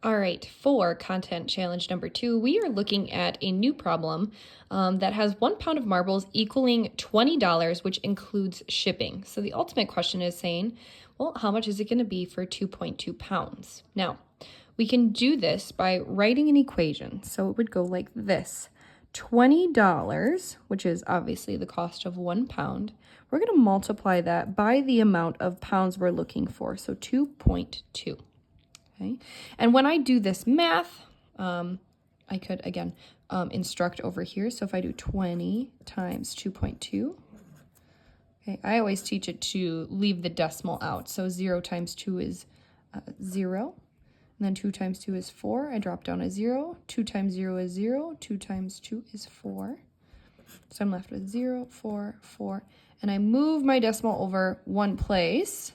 All right, for content challenge number 2, we are looking at a new problem that has 1 pound of marbles equaling $20, which includes shipping. So the ultimate question is saying, well, how much is it going to be for 2.2 pounds? Now, we can do this by writing an equation. So it would go like this. $20, which is obviously the cost of 1 pound, we're going to multiply that by the amount of pounds we're looking for, so 2.2. Okay. And when I do this math, I could, again, instruct over here. So if I do 20 times 2.2, okay, I always teach it to leave the decimal out. So 0 times 2 is 0. And then 2 times 2 is 4. I drop down a 0. 2 times 0 is 0. 2 times 2 is 4. So I'm left with 0, 4, 4. And I move my decimal over one place.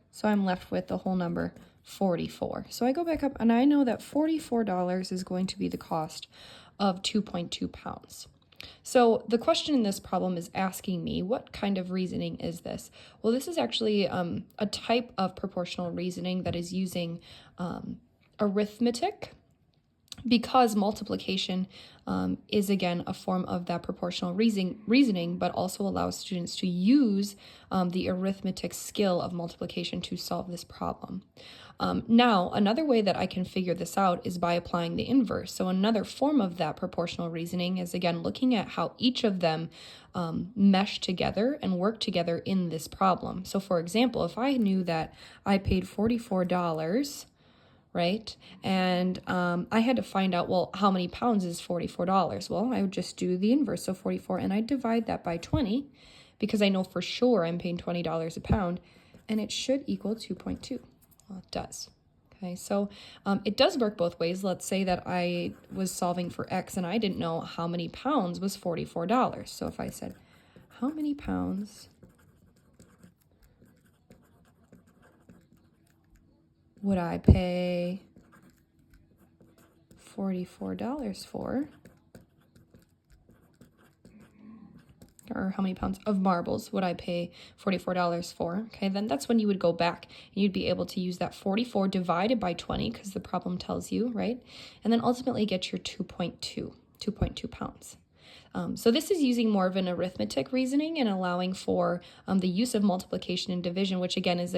So I'm left with the whole number 44. So I go back up and I know that $44 is going to be the cost of 2.2 pounds. So the question in this problem is asking me, what kind of reasoning is this? Well, this is actually a type of proportional reasoning that is using arithmetic, because multiplication is, again, a form of that proportional reasoning, but also allows students to use the arithmetic skill of multiplication to solve this problem. Now, another way that I can figure this out is by applying the inverse. So another form of that proportional reasoning is, again, looking at how each of them mesh together and work together in this problem. So, for example, if I knew that I paid $44, right? And I had to find out, well, how many pounds is $44? Well, I would just do the inverse of 44, and I divide that by 20, because I know for sure I'm paying $20 a pound, and it should equal 2.2. Well, it does. Okay, so it does work both ways. Let's say that I was solving for X, and I didn't know how many pounds was $44. So if I said, how many pounds would I pay $44 for? Or how many pounds of marbles would I pay $44 for? Okay, then that's when you would go back and you'd be able to use that 44 divided by 20, because the problem tells you, right? And then ultimately get your 2.2 pounds. So this is using more of an arithmetic reasoning and allowing for the use of multiplication and division, which again is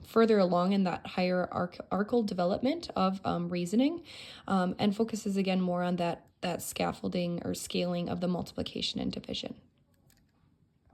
further along in that hierarchical development of reasoning, and focuses again more on that scaffolding or scaling of the multiplication and division.